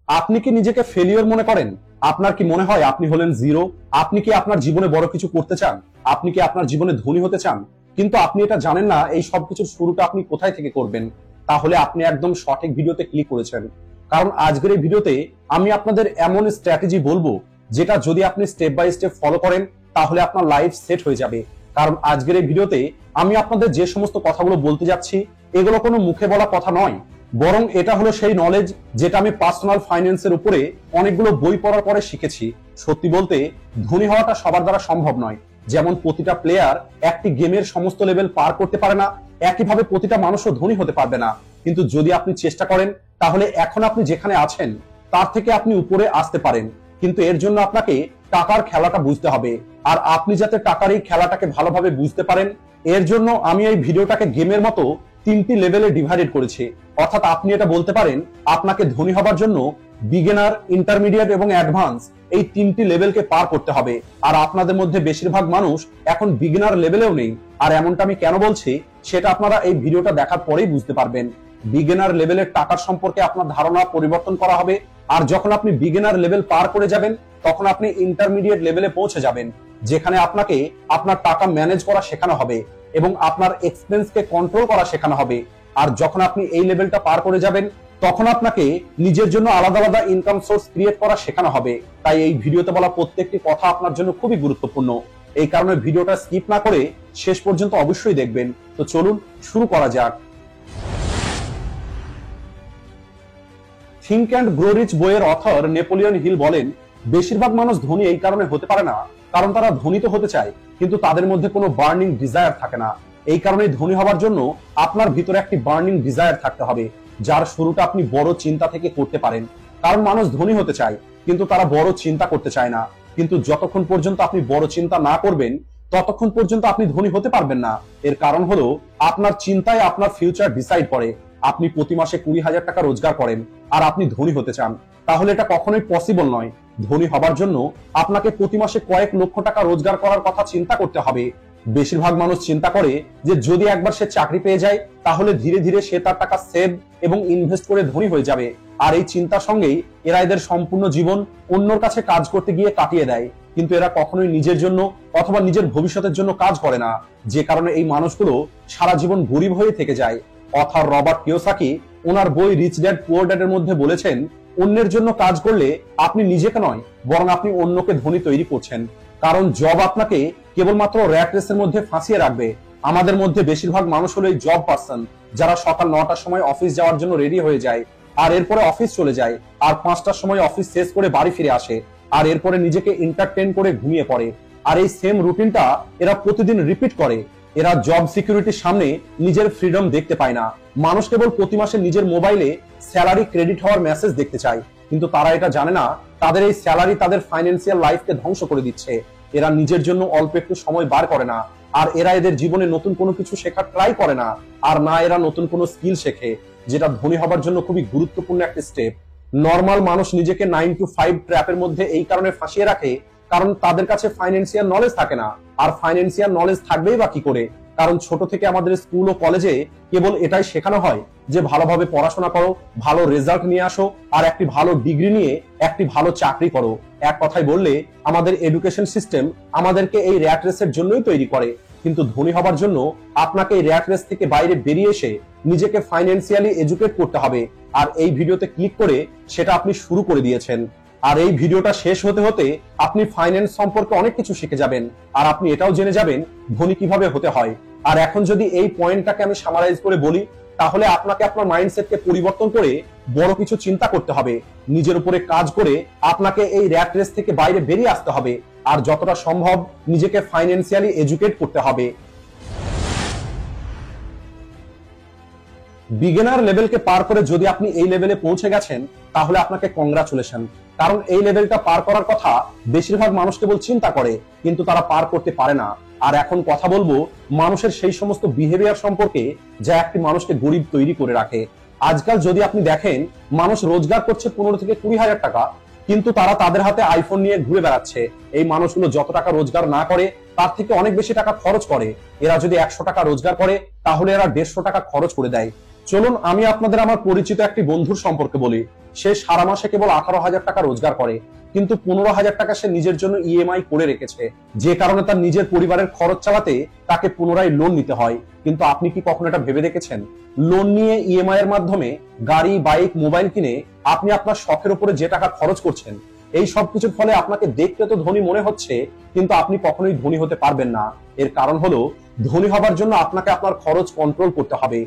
আপনি কি নিজেকে ফেলিওর মনে করেন? আপনার কি মনে হয় আপনি হলেন জিরো? আপনি কি আপনার জীবনে বড় কিছু করতে চান? আপনি কি আপনার জীবনে ধনী হতে চান? কিন্তু আপনি এটা জানেন না এই সবকিছুর শুরুটা আপনি কোথায় থেকে করবেন। তাহলে আপনি একদম সঠিক ভিডিওতে ক্লিক করেছেন। কারণ আজকের এই ভিডিওতে আমি আপনাদের এমন স্ট্র্যাটেজি বলবো যেটা যদি আপনি স্টেপ বাই স্টেপ ফলো করেন তাহলে আপনার লাইফ সেট হয়ে যাবে। কারণ আজকের এই ভিডিওতে আমি আপনাদের যে সমস্ত কথাগুলো বলতে যাচ্ছি এগুলো কোনো মুখে বলা কথা নয়, বরং এটা হলো সেই নলেজ যেটা আমি পার্সোনাল ফাইন্যান্সের উপরে অনেকগুলো বই পড়ার পরে শিখেছি। সত্যি বলতে ধনী হওয়াটা সবার দ্বারা সম্ভব নয়। যেমন প্রতিটা প্লেয়ার একটি গেমের সমস্ত লেভেল পার করতে পারে না, একইভাবে প্রতিটা মানুষও ধনী হতে পারবে না। কিন্তু যদি আপনি চেষ্টা করেন তাহলে এখন আপনি যেখানে আছেন তার থেকে আপনি উপরে আসতে পারেন। কিন্তু এর জন্য আপনাকে টাকার খেলাটা বুঝতে হবে। আর আপনি যাতে টাকার এই খেলাটাকে ভালোভাবে বুঝতে পারেন এর জন্য আমি এই ভিডিওটাকে গেমের মতো তিনটি লেভেলে ডিভাইডেড করেছি। অর্থাৎ আপনি এটা বলতে পারেন আপনাকে ধনী হবার জন্য বিগিনার, ইন্টারমিডিয়েট এবং অ্যাডভান্স এই তিনটি লেভেলকে পার করতে হবে। আর আপনাদের মধ্যে বেশিরভাগ মানুষ এখন বিগিনার লেভেলেও নেই। আর এমনটা আমি কেন বলছি সেটা আপনারা এই ভিডিওটা দেখার পরেই বুঝতে পারবেন। বিগিনার লেভেলের টাকার সম্পর্কে আপনার ধারণা পরিবর্তন করা হবে। আর যখন আপনি বিগিনার লেভেল পার করে যাবেন তখন আপনি ইন্টারমিডিয়েট লেভেলে পৌঁছে যাবেন, যেখানে আপনাকে আপনার টাকা ম্যানেজ করা শেখানো হবে এবং আপনার এক্সপেন্সকে কন্ট্রোল করা শেখানো হবে। আর যখন আপনি এই লেভেলটা পার করে যাবেন তখন আপনাকে নিজের জন্য আলাদা আলাদা ইনকাম সোর্স ক্রিয়েট করা শেখানো হবে। তাই এই ভিডিওতে বলা প্রত্যেকটি কথা আপনার জন্য খুবই গুরুত্বপূর্ণ। এই কারণে ভিডিওটা স্কিপ না করে শেষ পর্যন্ত অবশ্যই দেখবেন। তো চলুন শুরু করা যাক। থিঙ্ক অ্যান্ড গ্রো রিচ বইয়ের অথর নেপোলিয়ন হিল বলেন, বেশিরভাগ মানুষ ধনী এই কারণে হতে পারে না কারণ তারা ধনী তো হতে চায় কিন্তু তাদের মধ্যে কোনো বার্নিং ডিজায়ার থাকে না। এই কারণে ধনী হওয়ার জন্য আপনার ভিতরে একটি বার্নিং ডিজায়ার থাকতে হবে, যার শুরুটা আপনি বড় চিন্তা থেকে করতে পারেন। কারণ মানুষ ধনী হতে চায় কিন্তু তারা বড় চিন্তা করতে চায় না। কিন্তু যতক্ষণ পর্যন্ত আপনি বড় চিন্তা না করবেন ততক্ষণ পর্যন্ত আপনি ধনী হতে পারবেন না। এর কারণ হলো আপনার চিন্তায় আপনার ফিউচার ডিসাইড করে। আপনি প্রতি মাসে 20,000 টাকা রোজগার করেন আর আপনি ধনী হতে চান, তাহলে এটা কখনোই পসিবল নয়। ধনী হবার জন্য আপনাকে প্রতি মাসে কয়েক লক্ষ টাকা রোজগার করার কথা চিন্তা করতে হবে। বেশিরভাগ মানুষ চিন্তা করে যে যদি একবার সে চাকরি পেয়ে যায় তাহলে ধীরে ধীরে সে তার টাকা সেভ এবং ইনভেস্ট করে ধনী হয়ে যাবে। আর এই চিন্তার সঙ্গেই এরা এদের সম্পূর্ণ জীবন অন্যর কাছে কাজ করতে গিয়ে কাটিয়ে দেয়। কিন্তু এরা কখনোই নিজের জন্য অথবা নিজের ভবিষ্যতের জন্য কাজ করে না, যে কারণে এই মানুষগুলো সারা জীবন গরিব হয়ে থেকে যায়। অথর রবার্ট কিওসাকি ওনার বই রিচ ড্যাড পুয়ার ড্যাডের মধ্যে বলেছেন, অন্যের জন্য কাজ করলে আপনি নিজেকে নয় বরং আপনি অন্যকে ধনী তৈরি করছেন। কারণ জব আপনাকে কেবলমাত্র র্যাট রেসের মধ্যে ফাঁসিয়ে রাখবে। আমাদের মধ্যে বেশিরভাগ মানুষ হলো এই জব পার্সন, যারা সকাল 9টার সময় অফিস যাওয়ার জন্য রেডি হয়ে যায় আর এরপরে অফিস চলে যায় আর 5টার সময় অফিস শেষ করে বাড়ি ফিরে আসে আর এরপরে নিজেকে এন্টারটেইন করে ঘুমিয়ে পড়ে। আর এই সেম রুটিনটা এরা প্রতিদিন রিপিট করে। এরা জব সিকিউরিটির সামনে নিজের ফ্রিডম দেখতে পায় না। মানুষ কেবল প্রতি মাসে নিজের মোবাইলে স্যালারি ক্রেডিট হওয়ার মেসেজ দেখতে চায়, কিন্তু তারা এটা জানে না তাদের এই স্যালারি তাদের ফাইন্যান্সিয়াল লাইফকে ধ্বংস করে দিচ্ছে। এরা নিজের জন্য অল্প একটু সময় বার করে না, আর এরা এদের জীবনে নতুন কোনো কিছু শেখার ট্রাই করে না, আর না এরা নতুন কোনো স্কিল শেখে, যেটা ধনী হবার জন্য খুবই গুরুত্বপূর্ণ একটা স্টেপ। নর্মাল মানুষ নিজেকে 9 to 5 ট্র্যাপের মধ্যে এই কারণে ফাঁসিয়ে রাখে কারণ তাদের কাছে ফাইন্যান্সিয়াল নলেজ থাকে না। আর ফাইন্যান্সিয়াল নলেজ থাকবেই বা কি করে? কারণ ছোট থেকে আমাদের স্কুল ও কলেজে কেবল এটাই শেখানো হয় যে ভালোভাবে পড়াশোনা করো, ভালো রেজাল্ট নিয়ে আসো আর একটি ভালো ডিগ্রি নিয়ে একটি ভালো চাকরি করো। এক কথায় বললে আমাদের এডুকেশন সিস্টেম আমাদেরকে এই র্যাট রেসের জন্যই তৈরি করে। কিন্তু ধনী হবার জন্য আপনাকে এই র্যাট রেস থেকে বাইরে বেরিয়ে এসে নিজেকে ফাইন্যান্সিয়ালি এডুকেট করতে হবে। আর এই ভিডিওতে ক্লিক করে সেটা আপনি শুরু করে দিয়েছেন। আর এই ভিডিওটা শেষ হতে হতে আপনি ফাইন্যান্স সম্পর্কে অনেক কিছু শিখে যাবেন আর আপনি এটাও জেনে যাবেন ধনী কিভাবে হতে হয়। আর এখন যদি এই পয়েন্টটাকে আমি সামারাইজ করে বলি তাহলে আপনাকে আপনার মাইন্ডসেটকে পরিবর্তন করে বড় কিছু চিন্তা করতে হবে, নিজের উপরে কাজ করে আপনাকে এই র্যাট রেস থেকে বাইরে বেরিয়ে আসতে হবে আর যতটা সম্ভব নিজেকে ফাইন্যান্সিয়ালি এডুকেট করতে হবে। বিগিনার লেভেলকে পার করে যদি আপনি এই লেভেলে পৌঁছে গেছেন তাহলে আপনাকে কংগ্রাচুলেশন। কারণ এই লেভেলটা পার করার কথা বেশিরভাগ মানুষ কেবল চিন্তা করে কিন্তু তারা পার করতে পারে না। আর এখন কথা বলবো মানুষের সেই সমস্ত বিহেভিয়ার সম্পর্কে যা একটি মানুষকে গরিব তৈরি করে রাখে। আজকাল যদি আপনি দেখেন মানুষ রোজগার করছে 15 থেকে 20,000 টাকা কিন্তু তারা তাদের হাতে আইফোন নিয়ে ঘুরে বেড়াচ্ছে। এই মানুষগুলো যত টাকা রোজগার না করে তার থেকে অনেক বেশি টাকা খরচ করে। এরা যদি 100 টাকা রোজগার করে তাহলে এরা 150 টাকা খরচ করে দেয়। চলুন আমি আপনাদের আমার পরিচিত একটি বন্ধুর সম্পর্কে বলি। সে সারা মাসে কেবল 18,000 টাকা রোজগার করে, কিন্তু 15,000 টাকা সে নিজের জন্য ইএমআই করে রেখেছে, যে কারণে তার নিজের পরিবারের খরচ চালাতে তাকে পুনরায় লোন নিতে হয়। কিন্তু আপনি কি কখনো এটা ভেবে দেখেছেন, লোন নিয়ে ইএমআই এর মাধ্যমে গাড়ি, বাইক, মোবাইল কিনে আপনি আপনার শখের উপরে যে টাকা খরচ করছেন, এই সব কিছুর ফলে আপনাকে দেখতে তো ধনী মনে হচ্ছে, কিন্তু আপনি কখনোই ধনী হতে পারবেন না। এর কারণ হলো, ধনী হবার জন্য আপনাকে আপনার খরচ কন্ট্রোল করতে হবে।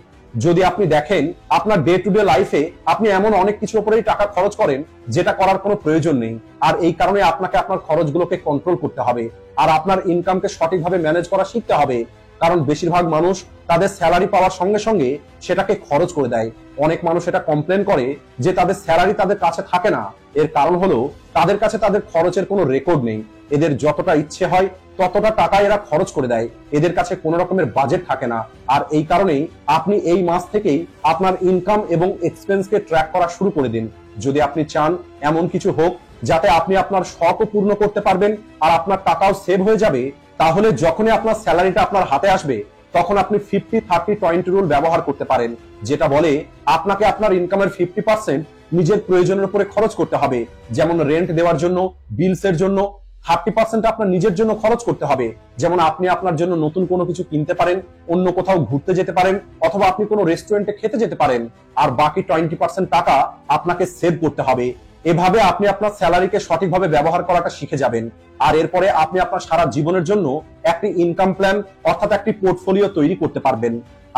যদি আপনি দেখেন আপনার ডে টু ডে লাইফে আপনি এমন অনেক কিছুর উপরেই টাকা খরচ করেন যেটা করার কোনো প্রয়োজন নেই, আর এই কারণে আপনাকে আপনার খরচগুলোকে কন্ট্রোল করতে হবে আর আপনার ইনকামকে সঠিকভাবে ম্যানেজ করা শিখতে হবে। কারণ বেশিরভাগ মানুষ তাদের স্যালারি পাওয়ার সঙ্গে সঙ্গে সেটাকে খরচ করে দেয়। অনেক মানুষ এটা কমপ্লেন করে যে তাদের স্যালারি তাদের কাছে থাকে না। এর কারণ হলো তাদের কাছে তাদের খরচের কোনো রেকর্ড নেই। এদের যতটা ইচ্ছে হয় ততটা টাকা এরা খরচ করে দেয়, এদের কাছে কোনো রকমের বাজেট থাকে না। আর এই কারণেই আপনি এই মাস থেকেই আপনার ইনকাম এবং এক্সপেন্সকে ট্র্যাক করা শুরু করে দিন। যদি আপনি চান এমন কিছু হোক যাতে আপনি আপনার শখও পূর্ণ করতে পারবেন আর আপনার টাকাও সেভ হয়ে যাবে, তাহলে যখনই আপনার স্যালারিটা আপনার হাতে আসবে তখন আপনি 50-30-20 রুল ব্যবহার করতে পারেন, যেটা বলে আপনাকে আপনার ইনকামের 50% নিজের প্রয়োজনের উপরে খরচ করতে হবে। যেমন রেন্ট দেওয়ার জন্য, বিলসের জন্য। 30% আপনার নিজের জন্য খরচ করতে হবে, যেমন আপনি আপনার জন্য নতুন কোনো কিছু কিনতে পারেন, অন্য কোথাও ঘুরতে যেতে পারেন, অথবা আপনি কোনো রেস্টুরেন্টে খেতে যেতে পারেন। আর বাকি 20% টাকা আপনাকে সেভ করতে হবে। এভাবে আপনি আপনার স্যালারিকে সঠিকভাবে ব্যবহার করাটা শিখে যাবেন। আর এরপরে আপনি আপনার সারা জীবনের জন্য একটি ইনকাম প্ল্যান অর্থাৎ একটি পোর্টফোলিও তৈরি করতে পারবেন।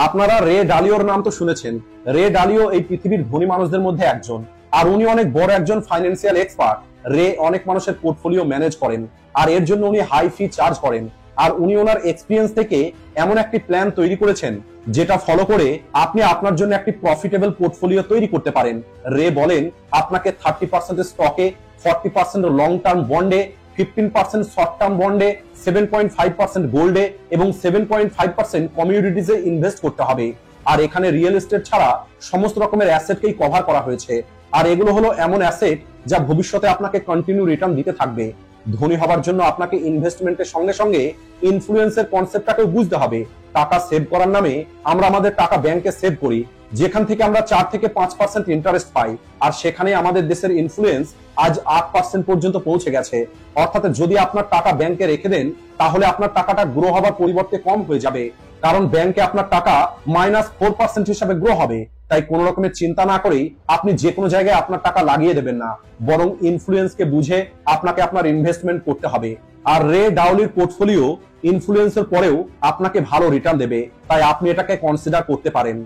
আপনারা রে ডালিওর নাম তো শুনেছেন। রে ডালিও এই পৃথিবীর ধনী মানুষদের মধ্যে একজন, আর উনি অনেক বড় একজন ফাইন্যান্সিয়াল এক্সপার্ট। রে অনেক মানুষের পোর্টফোলিও ম্যানেজ করেন, আর এর জন্য উনি হাই ফি চার্জ করেন। আর উনি ওনার এক্সপিরিয়েন্স থেকে এমন একটি প্ল্যান তৈরি করেছেন যেটা ফলো করে আপনি আপনার জন্য একটি প্রফিটেবল পোর্টফোলিও তৈরি করতে পারেন। রে বলেন আপনাকে 30% স্টকে, 40% লং টার্ম বন্ডে, 15% শর্ট টার্ম বন্ডে, 7.5% গোল্ডে এবং 7.5% কমিউনিটিজে ইনভেস্ট করতে হবে। আর এখানে রিয়েল এস্টেট ছাড়া সমস্ত রকমের অ্যাসেটকেই কভার করা হয়েছে। আর এগুলো হলো এমন অ্যাসেট যা ভবিষ্যতে আপনাকে কন্টিনিউ রিটার্ন দিতে থাকবে। ধনী হবার জন্য আপনাকে ইনভেস্টমেন্টের সঙ্গে সঙ্গে ইনফ্লুয়েন্সের কনসেপ্টটাকেও বুঝতে হবে। টাকা সেভ করার নামে আমরা আমাদের টাকা ব্যাংকে সেভ করি, যেখান থেকে আমরা 4-5% ইন্টারেস্ট পাই, আর সেখানে আমাদের দেশের ইনফ্লুয়েন্স আজ 8% পর্যন্ত পৌঁছে গেছে। অর্থাৎ যদি আপনার টাকা ব্যাংকে রেখে দেন তাহলে আপনার টাকাটা গ্রো হবার পরিবর্তে কম হয়ে যাবে, কারণ ব্যাংকে আপনার টাকা -4% হিসাবে গ্রো হবে। তাই কোন রকমের চিন্তা না করেই আপনি যে কোনো জায়গায় আপনার টাকা লাগিয়ে দেবেন না, বরং ইনফ্লুয়েন্সকে বুঝে আপনাকে আপনার ইনভেস্টমেন্ট করতে হবে। আর রে ডাউলির পোর্টফোলিও ইনফ্লুয়েন্সের পরেও আপনাকে ভালো রিটার্ন দেবে, তাই আপনি এটাকে কনসিডার করতে পারেন।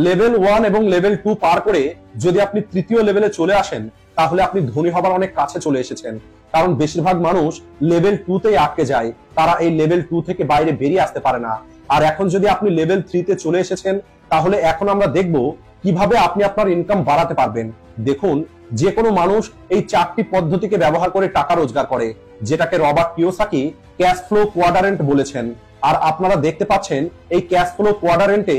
লেভেল 1 এবং লেভেল 2 পার করে যদি আপনি তৃতীয় লেভেলে চলে আসেন তাহলে আপনি ধনী হবার অনেক কাছে চলে এসেছেন। কারণ বেশিরভাগ মানুষ লেভেল 2 তেই আটকে যায়, তারা এই লেভেল 2 থেকে বাইরে বেরিয়ে আসতে পারে না। আর এখন যদি আপনি লেভেল 3 তে চলে এসেছেন তাহলে এখন আমরা দেখব কিভাবে আপনি আপনার ইনকাম বাড়াতে পারবেন। দেখুন, যে কোনো মানুষ এই 4টি পদ্ধতিকে ব্যবহার করে টাকা রোজগার করে, যেটাকে Robert Kiyosaki cash flow quadrant বলেছেন। আর আপনারা দেখতে পাচ্ছেন এই ক্যাশ ফ্লো কোয়াড্রান্টে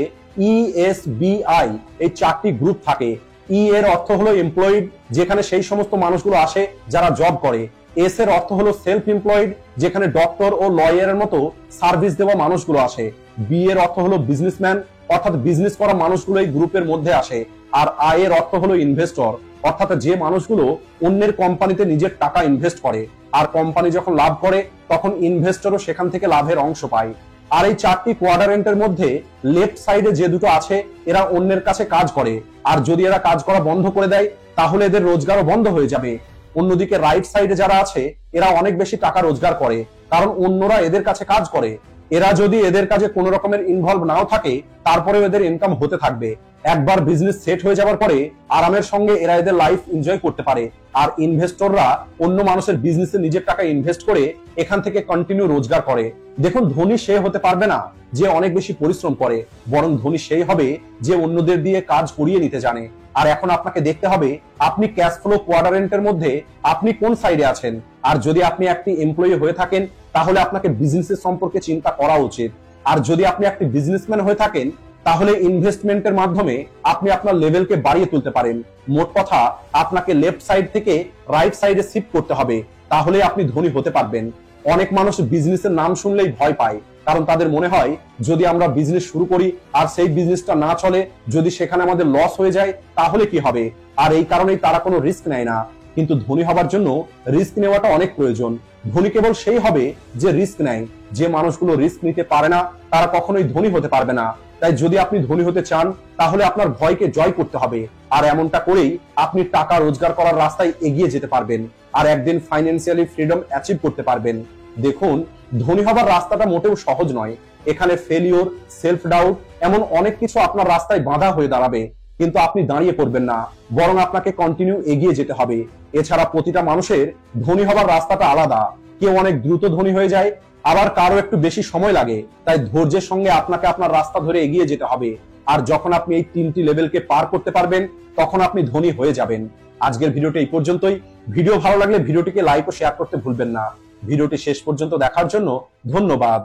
ESBI এই 4টি গ্রুপ থাকে। ই এর অর্থ হলো এমপ্লয়েড, যেখানে সেই সমস্ত মানুষগুলো আসে যারা জব করে। এস এর অর্থ হলো সেলফ এমপ্লয়েড, যেখানে ডক্টর ও লয়ারের মতো সার্ভিস দেওয়া মানুষগুলো আসে। বি এর অর্থ হলো বিজনেসম্যান, অর্থাৎ বিজনেস করা মানুষগুলো এই গ্রুপের মধ্যে আসে। আর আই এর অর্থ হলো ইনভেস্টর, অর্থাৎ যে মানুষগুলো অন্যের কোম্পানিতে নিজের টাকা ইনভেস্ট করে, আর কোম্পানি যখন লাভ করে তখন ইনভেস্টরও সেখান থেকে লাভের অংশ পায়। আর এই 4টি কোয়াড্রান্টের মধ্যে লেফট সাইডে যে দুটো আছে এরা অন্যের কাছে কাজ করে, আর যদি এরা কাজ করা বন্ধ করে দেয় তাহলে এদের রোজগারও বন্ধ হয়ে যাবে। অন্যদিকে রাইট সাইডে যারা আছে এরা অনেক বেশি টাকা রোজগার করে, কারণ অন্যরা এদের কাছে কাজ করে। এরা যদি এদের কাজে কোনো রকমের ইনভলভ নাও থাকে তারপরেও এদের ইনকাম হতে থাকবে। একবার বিজনেস সেট হয়ে যাওয়ার পরে আরামের সঙ্গে এরা এদের লাইফ এনজয় করতে পারে। আর ইনভেস্টররা অন্য মানুষের বিজনেসে নিজের টাকা ইনভেস্ট করে এখান থেকে কন্টিনিউ রোজগার করে। দেখুন, ধনী সে হতে পারবে না যে অনেক বেশি পরিশ্রম করে, বরং ধনী সেই হবে যে অন্যদের দিয়ে কাজ করিয়ে নিতে জানে। আর এখন আপনাকে দেখতে হবে আপনি ক্যাশ ফ্লো কোয়াড্রান্টের মধ্যে আপনি কোন সাইডে আছেন। আর যদি আপনি একটি এমপ্লয়ি হয়ে থাকেন তাহলে আপনাকে বিজনেসের সম্পর্কে চিন্তা করা উচিত। আর যদি আপনি একটি বিজনেসম্যান হয়ে থাকেন তাহলে ইনভেস্টমেন্টের মাধ্যমে আপনি আপনার লেভেলকে বাড়িয়ে তুলতে পারেন। মোট কথা, আপনাকে লেফট সাইড থেকে রাইট সাইডে শিফট করতে হবে, তাহলে আপনি ধনী হতে পারবেন। অনেক মানুষ বিজনেসের নাম শুনলেই ভয় পায়, কারণ তাদের মনে হয় যদি আমরা বিজনেস শুরু করি আর সেই বিজনেসটা না চলে, যদি সেখানে আমাদের লস হয়ে যায় তাহলে কি হবে, আর এই কারণেই তারা কোনো রিস্ক নেয় না। কিন্তু ধনী হবার জন্য রিস্ক নেওয়াটা অনেক প্রয়োজন। ধনী কেবল সেই হবে যে রিস্ক নেয়। যে মানুষগুলো রিস্ক নিতে পারে না তারা কখনোই ধনী হতে পারবে না। তাই যদি আপনি ধনী হতে চান তাহলে আপনার ভয়কে জয় করতে হবে, আর এমনটা করেই আপনি টাকা রোজগার করার রাস্তায় এগিয়ে যেতে পারবেন আর একদিন ফাইন্যান্সিয়ালি ফ্রিডম অ্যাচিভ করতে পারবেন। দেখুন, ধনী হবার রাস্তাটা মোটেও সহজ নয়। এখানে ফেলিওর, সেলফ ডাউট, এমন অনেক কিছু আপনার রাস্তায় বাধা হয়ে দাঁড়াবে, কিন্তু আপনি দাঁড়িয়ে পড়বেন না, বরং আপনাকে কন্টিনিউ এগিয়ে যেতে হবে। এছাড়া প্রতিটা মানুষের ধনী হবার রাস্তাটা আলাদা। কেউ অনেক দ্রুত ধনী হয়ে যায়, আবার কারো একটু বেশি সময় লাগে। তাই ধৈর্যের সঙ্গে আপনাকে আপনার রাস্তা ধরে এগিয়ে যেতে হবে। আর যখন আপনি এই 3টি লেভেলকে পার করতে পারবেন তখন আপনি ধনী হয়ে যাবেন। আজকের ভিডিওটা এই পর্যন্তই। ভিডিও ভালো লাগলে ভিডিওটিকে লাইক ও শেয়ার করতে ভুলবেন না। ভিডিওটি শেষ পর্যন্ত দেখার জন্য ধন্যবাদ।